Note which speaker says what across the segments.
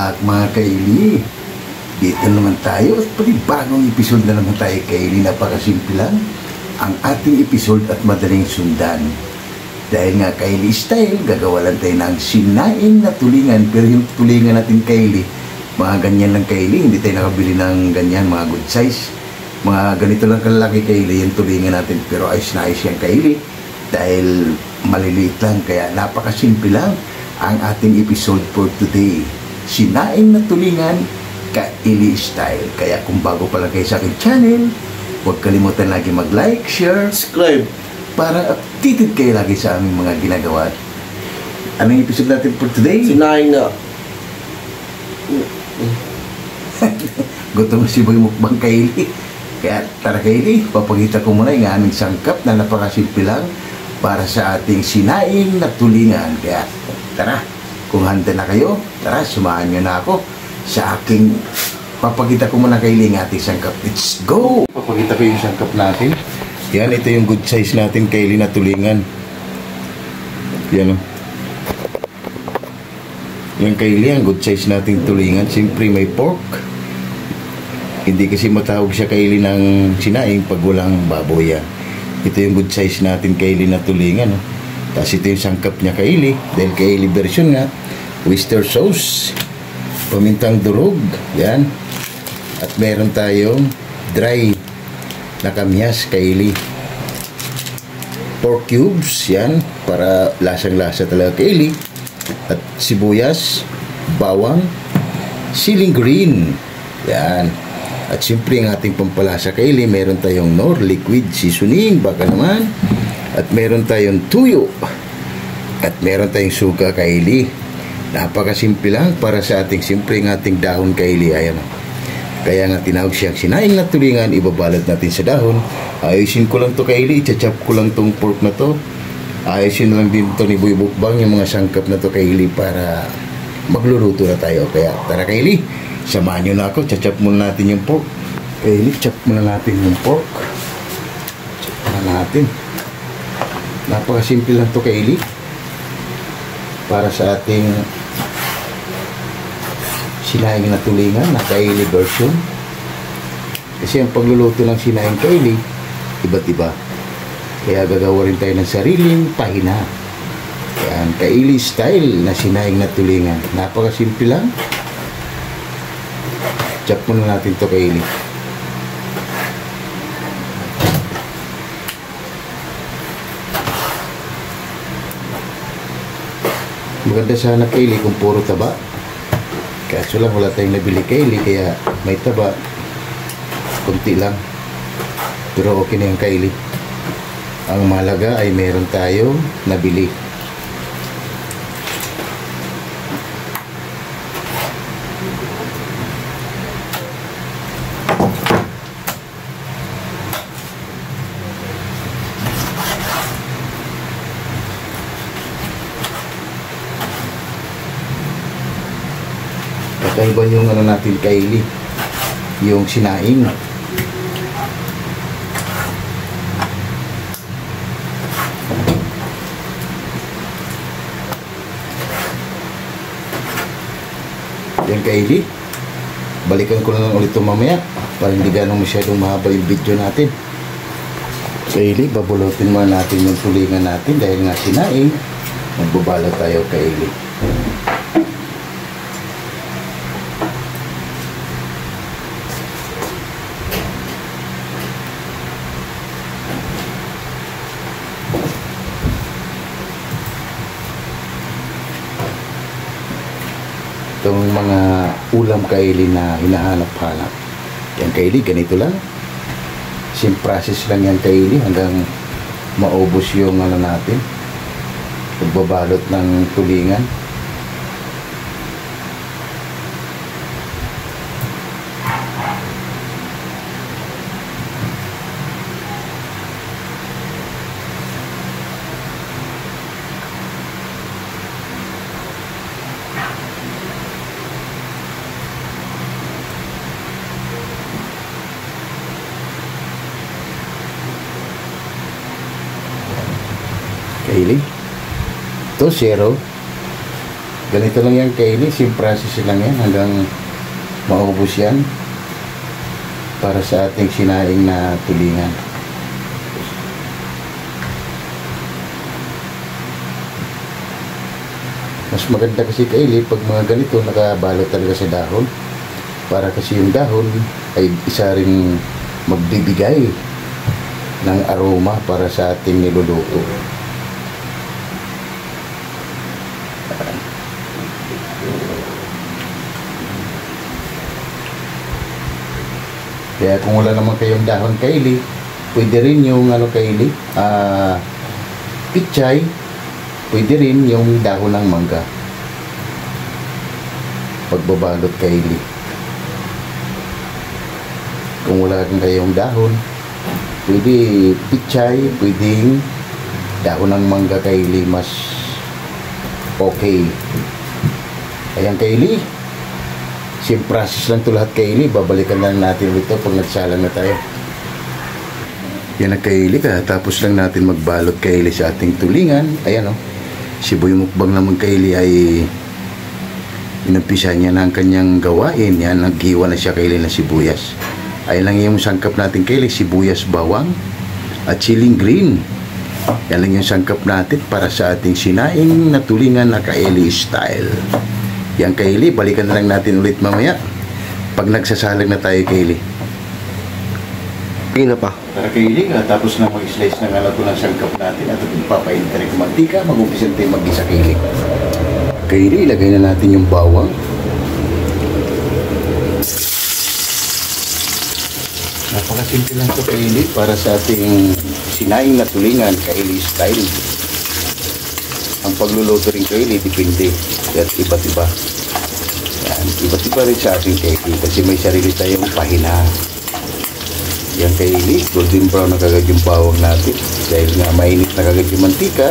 Speaker 1: back mga kaili. Dito naman tayo at panibagong episode na naman tayo kaili. Napakasimple lang ang ating episode at madaling sundan. Dahil nga kaili style, gagawa lang tayo ng sinaing na tulingan. Pero yung tulingan natin kaili, mga ganyan lang kaili. Hindi tayo nakabili ng ganyan, mga good size. Mga ganito lang kalaki kaili yung tulingan natin. Pero ayos na ayos yan kaili. Dahil maliliit lang, kaya napakasimple lang ang ating episode for today. Sinaing na tulingan, kaili style. Kaya kung bago pa lang kayo sa aking channel, huwag kalimutan lagi mag-like, share, subscribe para updated kayo lagi sa aming mga ginagawa. Anong episode natin for today?
Speaker 2: Sinaing na.
Speaker 1: Gutom si Boy Mukbang kaili. Kaya tara kaili, papakita ko muna yung aming sangkap na napakasimple lang para sa ating sinaing na tulingan. Kaya tara, kung handa na kayo, tara, sumahan nyo na ako sa aking papakita ko muna kaili ng ating sangkap. Let's go! Papakita ko yung sangkap natin. Yan, ito yung good size natin kaili na tulingan. Yan o. Yung kaili, ang good size nating tulingan. Siyempre may pork. Hindi kasi matawag siya kaili ng sinaing pag walang baboy yan. Ito yung good size natin kaili na tulingan. No? Tapos ito yung sangkap niya kaili. Dahil kaili version nga. Oyster sauce. Pamintang durog. Yan. At meron tayong dry na kamyas kaili. Pork cubes. Yan. Para lasang-lasa talaga kaili. At sibuyas. Bawang. Siling green. Yan. At siyempre ang ating pampalasa kaili, meron tayong Knorr liquid seasoning, baka naman. At meron tayong tuyo. At meron tayong suka kaili. Napakasimple lang para sa ating siyempre ang ating dahon kaili. Ayan. Kaya nga tinawag siyang sinaing na tulingan, ibabalot natin sa dahon. Ayusin ko lang to kaili, i-chop ko lang tong pork na to. Ayusin lang din to ni Boy Mukbang yung mga sangkap na to kaili para magluluto na tayo. Kaya tara kaili, samahan nyo na ako, chop muna natin yung pork. Kaili, chop muna natin yung pork. Chop muna natin. Napakasimple lang to kaili. Para sa ating sinaing na tulingan na kaili version. Kasi ang pagluluto ng sinaing kaili, iba't iba. Kaya gagawa rin tayo ng sariling pahina. Yan, kaili style na sinaing na tulingan. Napakasimple lang. Chop muna natin to kaili. Maganda sana kaili kung puro taba. Kaso lang wala tayong nabili kaili, kaya may taba. Kunti lang. Pero okay na yung kaili. Ang mahalaga ay meron tayong nabili. Kakaiba yung ano natin kaili, yung sinaing. Yung kaili, balikan ko na lang ulit ito mamaya para hindi ganong masyadong mahaba yung video natin. Kaili, babulotin muna natin yung tulingan natin dahil nga sinaing, magbabalot tayo kaili. Itong mga ulam kaili na hinahanap-hanap. Yan kaili, ganito lang. Same process lang yan kaili hanggang maubos yung ano natin. Pagbabalot ng tulingan. kaili. Ito, zero. Ganito lang yan kaili, same process lang yan hanggang maubos yan para sa ating sinaing na tulingan. Mas maganda kasi kaili pag mga ganito nakabalot talaga sa dahon, para kasi yung dahon ay isa ring magbibigay ng aroma para sa ating niluluto. Kaya kung wala naman kayong dahon kaili, pwede rin yung kaili, pichay, pwede rin yung dahon ng mangga. Pagbabalot kaili. Kung wala kayong dahon, pwede pichay, pwedeng dahon ng mangga kaili, mas okay. Ayan kaili. Same process lang ito lahat kaili. Babalikan lang natin ito pag nagsalang na tayo. Yan ang kaili ka. Tapos lang natin magbalot kaili sa ating tulingan. Ayan o. Siboy Mukbang naman kaili ay inumpisa niya na ang kanyang gawain. Yan, naghiwa na siya kaili na sibuyas. Ayan lang yung sangkap natin kaili. Sibuyas, bawang at siling green. Yan lang yung sangkap natin para sa ating sinaing na tulingan na kaili style. Yan kaili, balikan na lang natin ulit mamaya pag nagsasalang na tayo kaili.
Speaker 2: Pina pa.
Speaker 1: Tara kaili, tapos na mag-slice ng alato ng sangkap natin at papaintarik mantika, mag-umpisa tayo mag-isa kaili. Kaili, ilagay na natin yung bawang. Napakasimple lang ito kaili para sa ating sinaing na tulingan kaili style. Ang pagluluto rin kaili, depende. At iba't iba. Yan, iba't iba rin sa ating kaili kasi may sarili tayong pahina. Yan kaili, golden brown na kagad yung bawang natin. Dahil nga mainit na kagad yung mantika,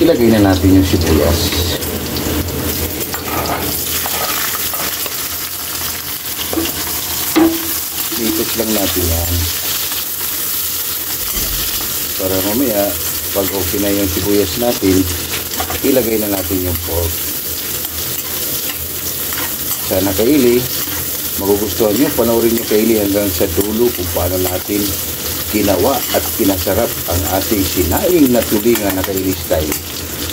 Speaker 1: ilagay na natin yung sibuyas. Ikot lang natin yan. Para mamaya, pag okay na yung sibuyas natin, ilagay na natin yung pork. Sana kaili, magugustuhan nyo, panoorin nyo kaili hanggang sa dulo kung paano natin ginawa at pinasarap ang ating sinaing na tulingan na kaili style.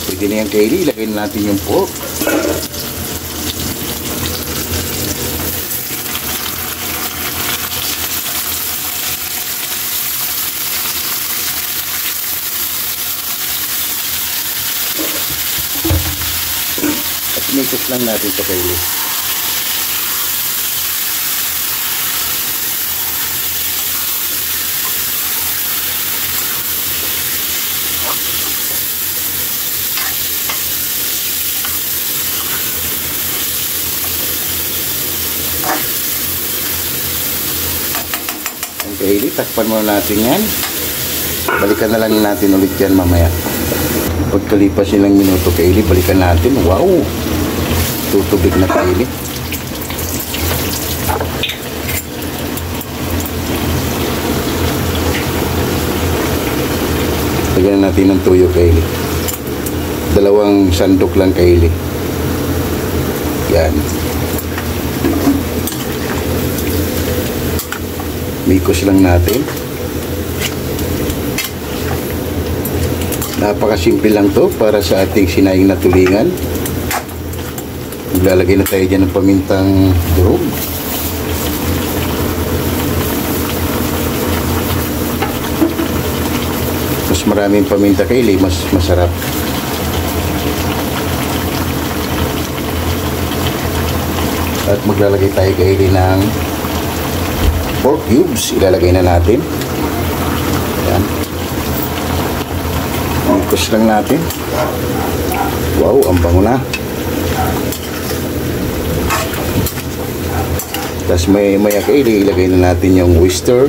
Speaker 1: Pwede na yung kaili, ilagay na natin yung pork. Mix lang natin sa kaili. Ang kaili, takpan muna natin yan. Balikan na lang natin ulit yan mamaya. Pagkalipas ilang minuto kaili, balikan natin. Wow! Tutubig na kaili. Lagyan natin ng tuyo kaili. 2 sandok lang kaili. Yan. Mikos lang natin. Napakasimple lang to para sa ating sinaing na tulingan. Maglalagay na tayo dyan ng pamintang durog. Mas maraming paminta kaili, mas masarap. At maglalagay tayo kaili ng pork cubes. Ilalagay na natin. Yan. Mikos lang natin. Wow, ang bango na. Tapos maya kaili, ilagay na natin yung oyster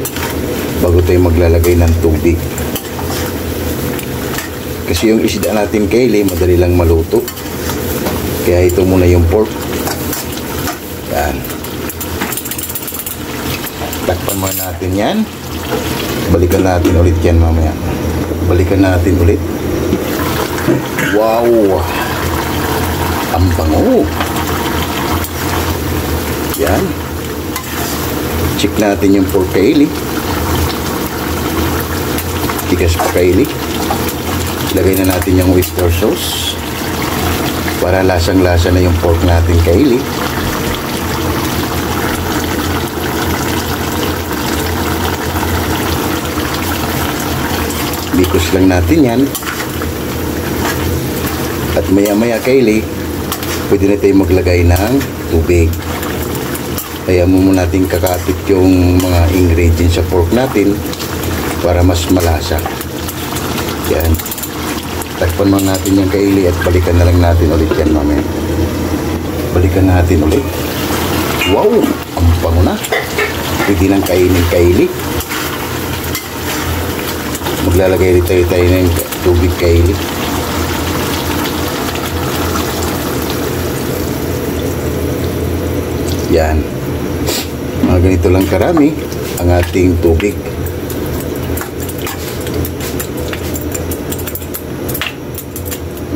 Speaker 1: bago tayo maglalagay ng tubig. Kasi yung isda natin kaili, madali lang maluto. Kaya ito muna yung pork. Yan. Takpan muna natin yan. Balikan natin ulit yan mamaya. Balikan natin ulit. Wow! Ang bango. Yan. Check natin yung pork kaili. Tigas pa kaili. Lagay na natin yung oyster sauce para lasang-lasa na yung pork natin kaili. Bikos lang natin yan. At maya-maya kaili, pwede na tayo maglagay ng tubig. Kaya muna natin kakapit yung mga ingredients sa pork natin para mas malasa. Yan. Takpan mo natin yung kaili at balikan na lang natin ulit yan mamaya. Balikan natin ulit. Wow! Ang bango na. Pwede nang kainin kaili. Maglalagay rin tayo ng tubig kaili. Yan. Mga ganito lang karami ang ating tubig.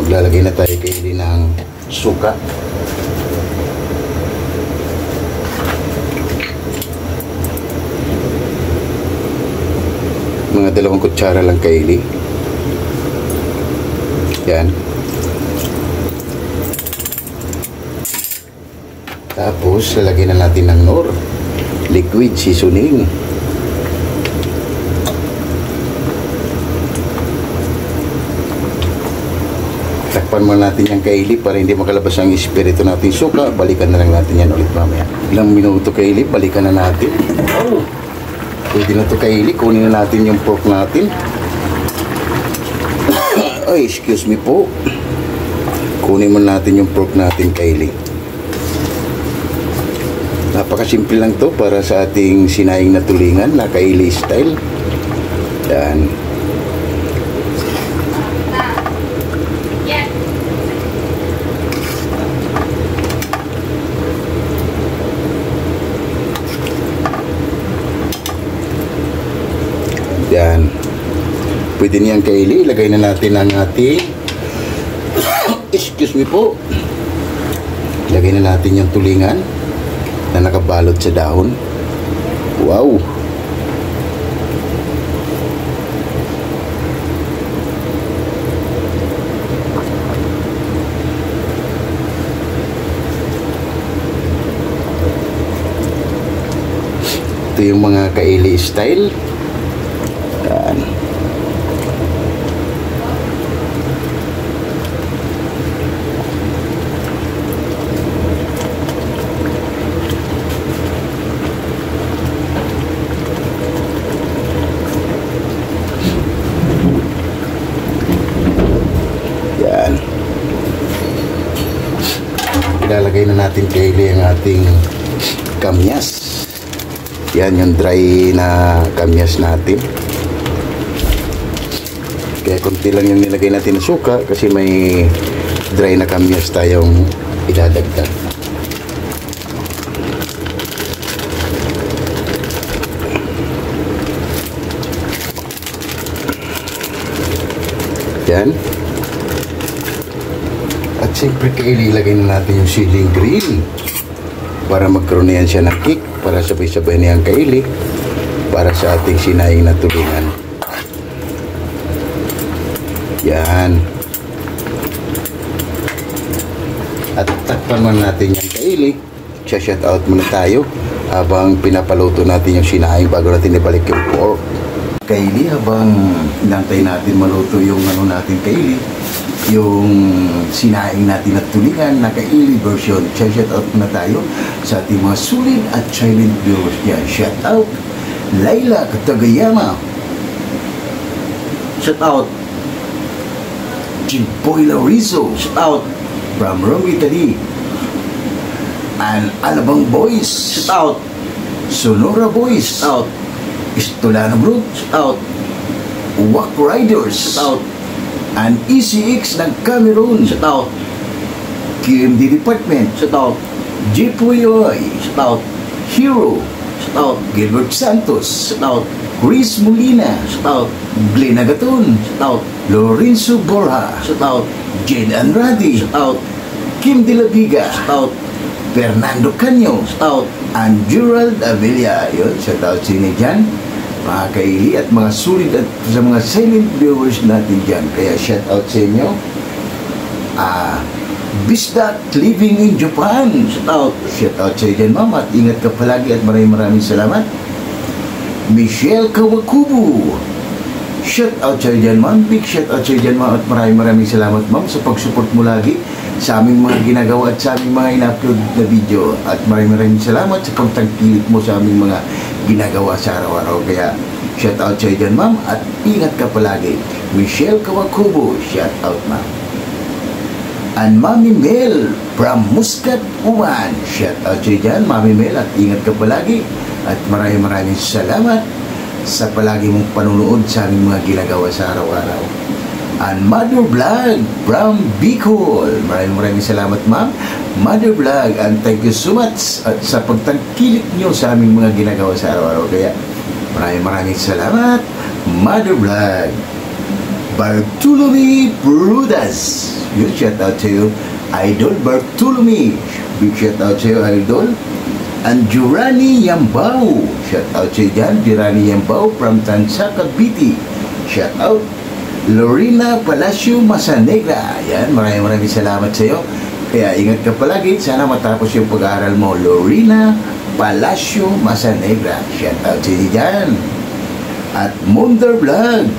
Speaker 1: Maglalagay na tayo kaili ng suka. Mga 2 kutsara lang kaili. Yan. Tapos, lalagyan na natin ng Knorr liquid seasoning. Takpan mo natin yung kaili para hindi makalabas ang espiritu natin suka. Balikan na lang natin yan ulit mamaya. Ilang minuto kaili, balikan na natin. Oh! Pwede na ito kaili. Kunin na natin yung pork natin. Ay, excuse me po. Kunin mo natin yung pork natin kaili. Napakasimple lang to para sa ating sinaing na tulingan na kaili style. Yan. Yan. Pwede niyang kaili. Ilagay na natin ang ating excuse me po. Ilagay na natin yung tulingan na nakabalot sa dahon. Wow! Ito yung mga kaili style. Yan. Ilalagay na natin kaili ang ating kamyas. Yan yung dry na kamyas natin. Kaya konti lang yung nilagay natin na suka kasi may dry na kamyas tayong idadagdag. Yan. At siyempre ilagay na natin yung siling green para magkaroon na yan siya ng kick, para sabay-sabay na yung kaili para sa ating sinaing na tulingan. Yan. At takpan man natin yung kaili. Shout out muna tayo habang pinapaluto natin yung sinaing bago natin ibalik yung pork. Kaili, habang inantay natin maluto yung natin kaili, yung sinaing natin at tulingan na kaili version. Shout out muna tayo sa ating mga sulit at silent viewers. Yan, shout out Laila Katagayama. Shout out Jimboy Larizo. Shout out from Rome, Italy. And Alabang Boys. Shout out Sonora Boys. Shout out Istolano Group. Shout out Wack Riders. Shout out and ECX ng Cameroon. Shout out QMD Department. Shout out Jepoyoy. Shout out Hero. Shout out Gilbert Santos. Shout out Chris Molina. Shout out Glenn Agaton. Shout out Lorenzo Borja. Shout out Jade Andrade. Shout out Kim De La Viga,
Speaker 2: Out.
Speaker 1: Fernando Canyo,
Speaker 2: Out.
Speaker 1: and Gerald Avila. Yun, shout out sa inyo dyan, mga kaili at mga sulit at sa mga silent viewers natin dyan. Kaya shout out sa inyo. Bisdak living in Japan, shout out sa inyo dyan, ma'am, at ingat ka palagi at maraming salamat. Michelle Kawakubo, shout out sa iyo dyan, ma'am. Big shout out sa iyo dyan, ma'am, at maraming salamat, ma'am, sa pag-support mo lagi sa aming mga ginagawa at sa aming mga in-upload na video. At maraming salamat sa pagtangkilik mo sa aming mga ginagawa sa araw-araw. Kaya shout out sa iyo dyan, ma'am, at ingat ka palagi. Michelle Kawakubo, shout out, ma'am. And Mami Mel from Muscat, Oman, shout out sa iyo dyan, Mami Mel, at ingat ka palagi. At maraming salamat sa palagi mong panunood sa aming mga ginagawa sa araw-araw. And Mother Vlog from Bicol, maraming salamat, ma'am, Mother Vlog, and thank you so much at sa pagtangkilik nyo sa aming mga ginagawa sa araw-araw. Kaya maraming salamat, Mother Vlog. Bartolome Brudas, you shout out to you, Idol Bartolome, big shout out to you, Idol. And Jurani Yambao, shout out sa dyan, Jurani Yambao from Tansa, Cavite, shout out. Lorena Palacio Masanegra, yan, maraming salamat sa iyo. Kaya ingat ka palagi, sana matapos yung pag-aaral mo. Lorena Palacio Masanegra, shout out sa iyo dyan. At Monder Vlog,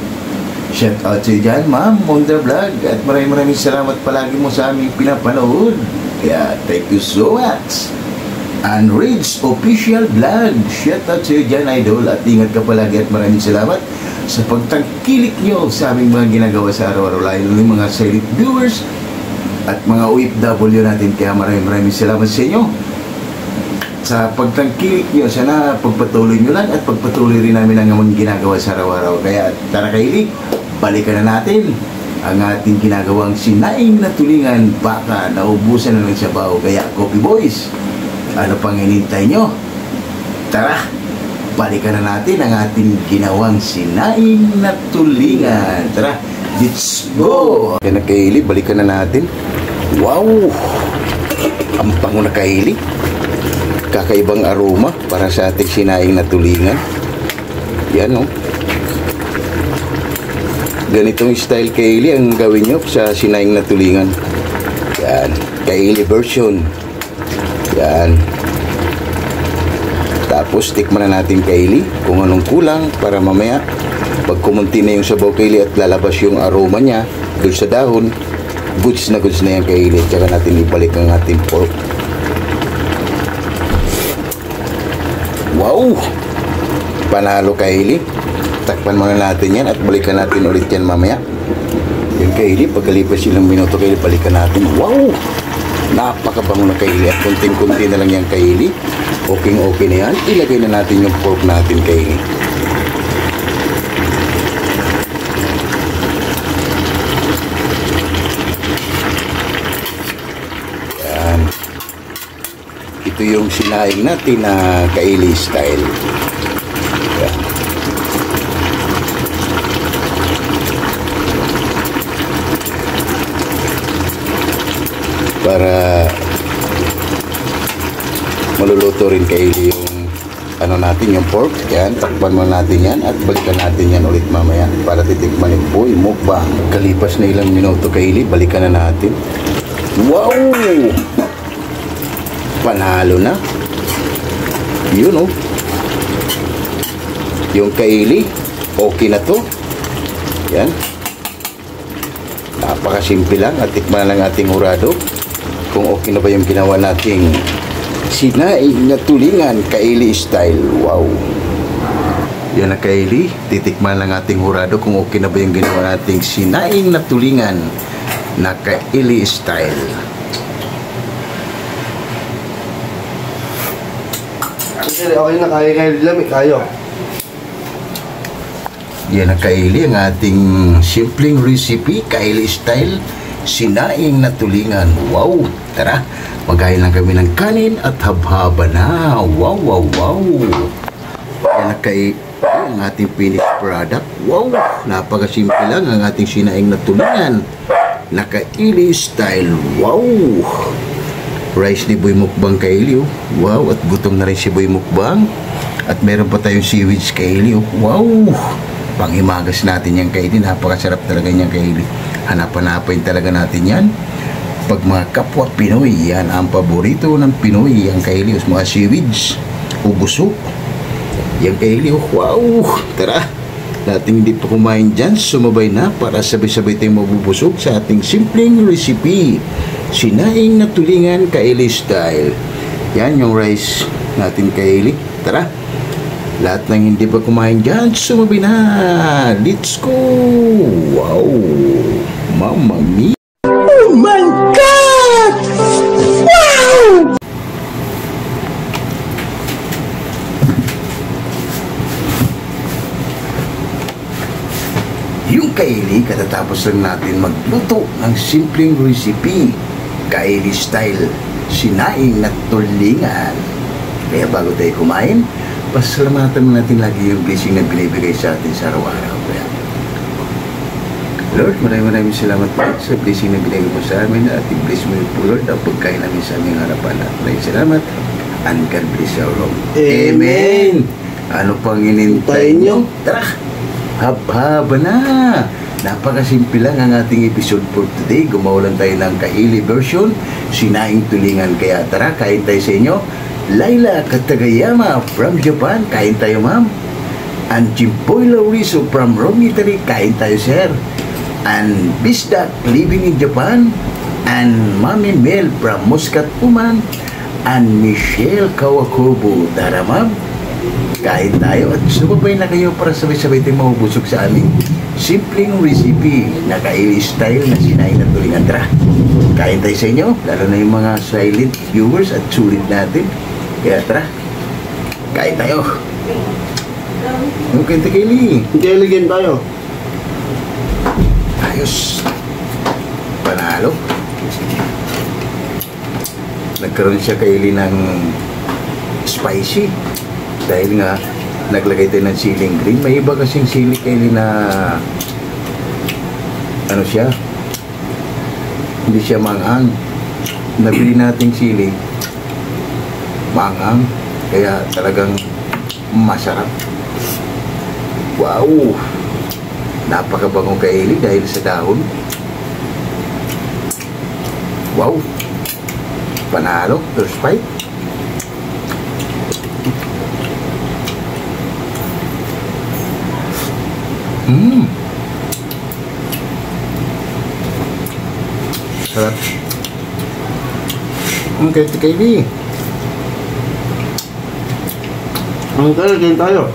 Speaker 1: shout out sa iyo dyan, ma'am, Monder Vlog. At maraming salamat palagi mo sa aming pinapanood. Kaya thank you so much. And Ridge Official Vlog, shout out sa iyo dyan, Idol. At ingat ka palagi at maraming salamat sa pagtangkilik nyo sa aming mga ginagawa sa araw-araw, lalo ng mga silent viewers at mga OFW natin. Kaya maraming salamat sa inyo sa pagtangkilik nyo. Sana pagpatuloy nyo lang at pagpatuloy rin namin ang aming ginagawa sa araw-araw. Kaya tara kaili, balikan na natin ang ating ginagawang sinaing na tulingan. Baka naubusan na ng sabaw. Kaya Coffee Boys, ano pang hinintay nyo? Tara, balikan na natin ang ating ginawang sinaing na tulingan. Tara, let's go! Kaya nakaili, balikan na natin. Wow! Ang pango na kaili. Kakaibang aroma para sa ating sinaing na tulingan. Yan, no? Ganitong style kaili ang gawin nyo sa sinaing na tulingan. Yan, kaili version. Yan. Tapos tikman na natin kaili kung anong kulang para mamaya pag kumunti na yung sabaw kaili at lalabas yung aroma niya doon sa dahon, goods na yung kaili. Tsaka natin ibalik ang ating pork. Wow! Panalo kaili. Takpan muna natin yan at balikan natin ulit yan mamaya. Yung kaili, pagkalipas ilang minuto kaili, balikan natin. Wow! Napakabango na kaili at kunting-kunti na lang yung kaili. Okay na yan. Ilagay na natin yung pork natin kaili. Yan. Ito yung sinaing natin na kaili style. Yan. Para maluluto rin kaili yung ano natin, yung pork. Yan, takpan mo natin yan at balikan natin yan ulit mamaya para titikman yung boy mukbang. Kalipas na ilang minuto kaili, balikan na natin. Wow! Panalo na. Yun, oh. Yung kaili, okay na to. Yan. Napakasimple lang at tikman lang ating hurado kung okay na ba yung ginawa nating sinaing na tulingan kaili style. Wow! Yan na kaili, titikman lang ating hurado kung okay na ba yung ginawa nating sinaing na tulingan na kaili style.
Speaker 2: Okay na, kaya lamig kayo.
Speaker 1: Yan na kaili, ang ating simpleng recipe, kaili style sinaing na tulingan. Wow! Tara, maghain lang kami ng kanin at habhaba na. Wow! Yan na kaili, ang ating finished product. Wow! Napakasimple lang ang ating sinaing na tulingan Naka-ili style. Wow! Rice ni Boy Mukbang Kaili, oh. Wow, at gutom na rin si Boy Mukbang. At meron pa tayong seaweed Kaili, oh. Wow! Panghimagas natin yan Kaili. Napakasarap talaga yan Kaili. Hanapan-hanapan talaga natin yan. Pag mga kapwa Pinoy, yan ang paborito ng Pinoy, ang Kaili, oh. Mga seaweeds o busog. Yan Kaili, oh. Wow! Tara! Dating hindi pa kumain dyan, sumabay na para sabay-sabay tayong mabubusog sa ating simpleng recipe. Sinaing na tulingan Kaili style. Yan yung rice natin Kaili. Tara! Lahat ng hindi pa kumain dyan, sumabay na! Let's go! Wow! Mamma mia! Oh my God! Wow! Yung Kaili, katatapos lang natin magluto ng simpleng recipe. Kaili style, sinaing na tulingan. Kaya bago tayo kumain, pasalamatan natin lagi yung blessing na binibigay sa atin sa araw-araw. Lord, maraming salamat po sa blessing na binigay mo sa amin at i-bless mo po Lord ang pagkain namin sa aming harapan. At maraming salamat and God bless you all. Amen! Ano pang inintay nyo? Tara! Haba na! Napakasimple lang ang ating episode for today. Gumawa lang tayo ng Kaili version, sinaing tulingan. Kaya tara, kain tayo sa inyo. Laila Katagayama from Japan, kain tayo ma'am. And Jimboy Lauriso from Rome, Italy, kain tayo sir. And Bisdak living in Japan. And Mami Mel from Muscat, Oman. And Michelle Kawakubo, tara ma'am. Kain tayo at sumabay na kayo para sabay-sabay tayong mabubusog sa aming simpleng recipe na Kaili style na sinaing na tulingan. Tara, kain tayo sa inyo, lalo na yung mga silent viewers at sulit natin. Kaya tara, kain tayo. Okay, Kaili.
Speaker 2: Intelligent tayo.
Speaker 1: Ayos. Panalo. Nagkaroon siya Kaili ng spicy. Dahil nga, naglagay tayo ng siling green. May iba kasing sili Kaili na ano siya, hindi siya manghang. Nabili nating sili manghang, kaya talagang masarap. Wow! Napakabango Kaili dahil sa dahon. Wow! Panalo, first bite. Sarap. Okay, Kaili.
Speaker 2: Intelligent tayo.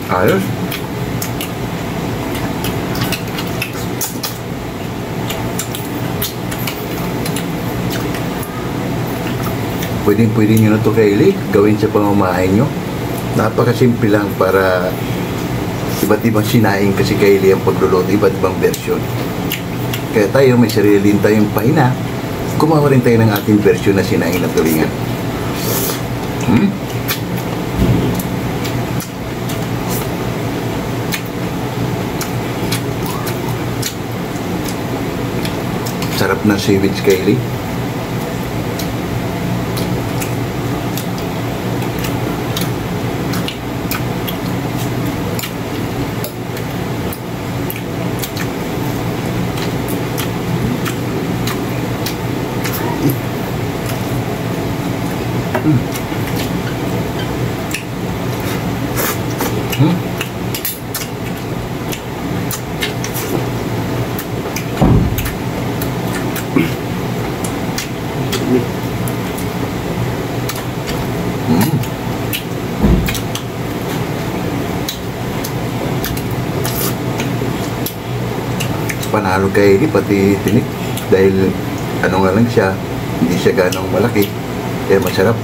Speaker 1: Ayos. Pwede nyo na ito Kaili, gawin sa pamamahay nyo. Napakasimple lang para iba't ibang sinaing kasi Kaili ang pagluluto, iba't ibang version. Kaya tayo may sarili din tayong pahina, gumawa rin tayo ng ating version na sinaing na tulingan. Sarap ng seaweed Kaili. Panalo Kaili pati tinik dahil ano nga lang siya, hindi siya ganong malaki kaya masarap.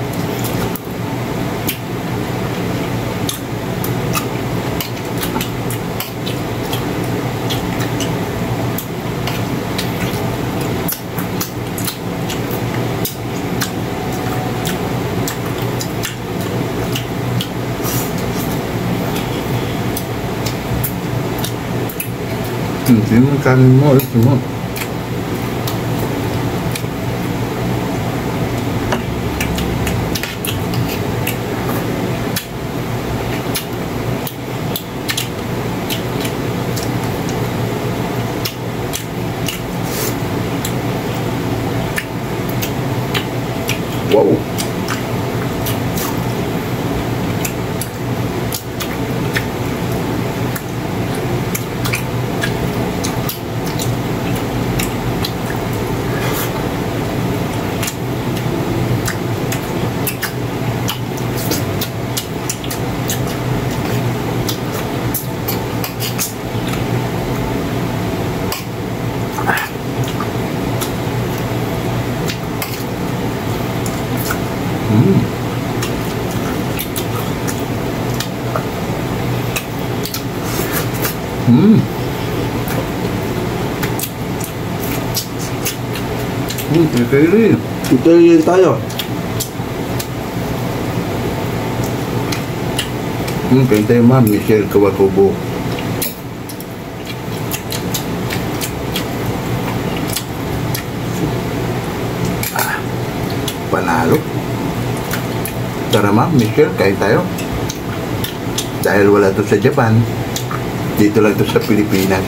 Speaker 1: Hindi mo kanin mo, ito mo. Wow. Kaya
Speaker 2: Italian tayo.
Speaker 1: kain tayo ma'am, Michelle Kawakubo. Panalo. Tara ma'am, Michelle, kain tayo. Dahil wala to sa Japan, dito lang to sa Pilipinas.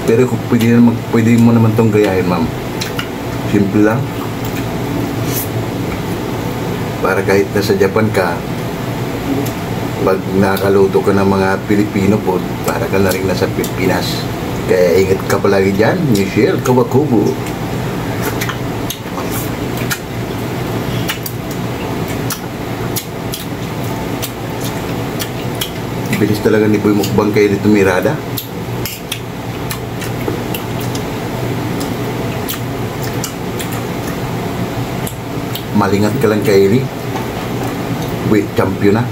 Speaker 1: Pero kung pwede mo naman tong gayahin ma'am. Simple lang. Para kahit nasa Japan ka, pag nakakaluto ka ng mga Pilipino food, para ka na rin nasa Pilipinas. Kaya ingat ka palagi dyan, Michelle Kawakubo. Bilis talaga ni Boy Mukbang kayo dito, Mirada. Malingat ka lang kay Eli. Wait, champion na.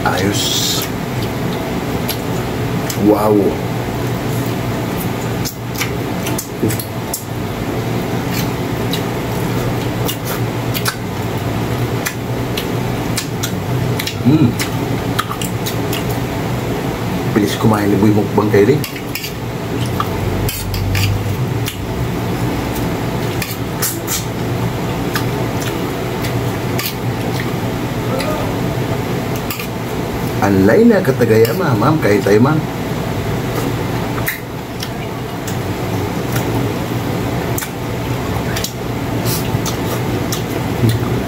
Speaker 1: Ayos. Wow. Bilis kumain ni Boy Mukbang kayo rin. Anlay na katagaya ma'am, kain tayo ma'am.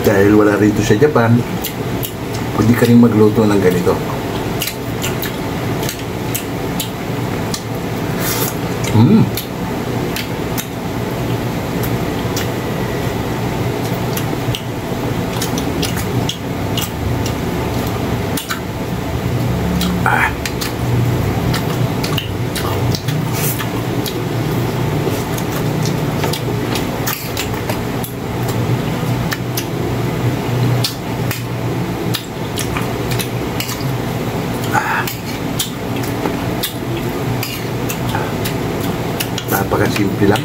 Speaker 1: Dahil wala rito sa Japan, pwede ka rin magluto ng ganito. Napakasimple lang.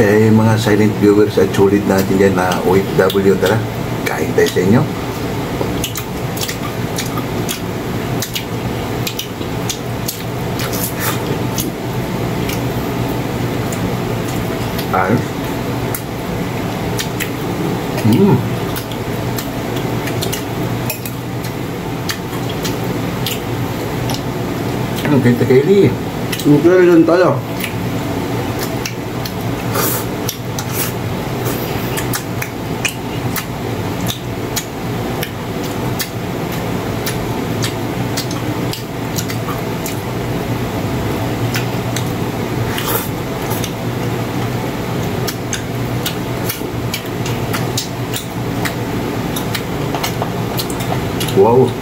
Speaker 1: Kaya yung mga silent viewers at sulit natin dyan na OFW, tara, kain tayo sa inyo. Ayos. Ang kita kay Lee.
Speaker 2: Okay, din tayo.
Speaker 1: Wow.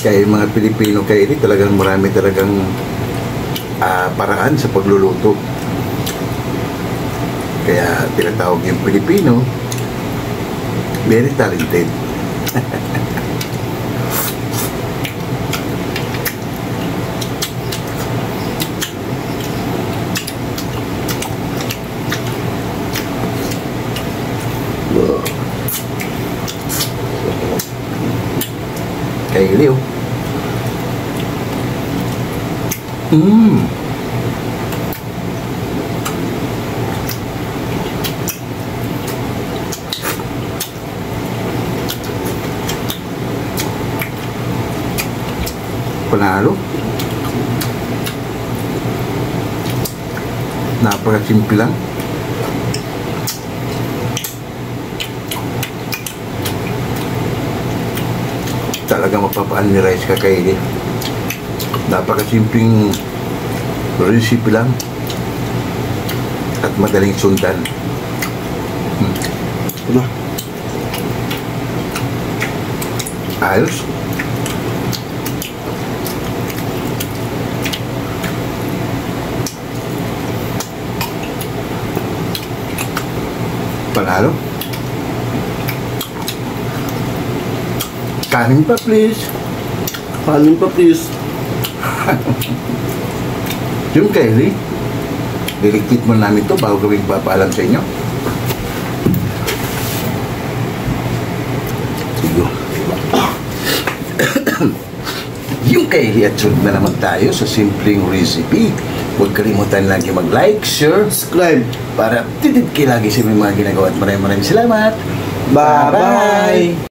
Speaker 1: Kaya yung mga Pilipino kaya ini talagang marami talagang paraan sa pagluluto. Kaya tinatawag yung Pilipino very talented. Kaya iliw. Panalo. Napaka-simple lang. Talaga mapapa-unmerize ka kay napakasimpleng recipe lang at madaling sundan. Ayos. Panalo. Kanin pa, please.
Speaker 2: Kanin pa, please.
Speaker 1: Yung Kylie, diligtit mo namin to bago gawing papaalam sa inyo. Sige. Yung Kylie at sunod na naman tayo sa simpleng recipe. Huwag kalimutan lagi mag-like, share,
Speaker 2: Subscribe.
Speaker 1: para updated kayo lagi sa mga ginagawa at maraming salamat.
Speaker 2: Bye-bye.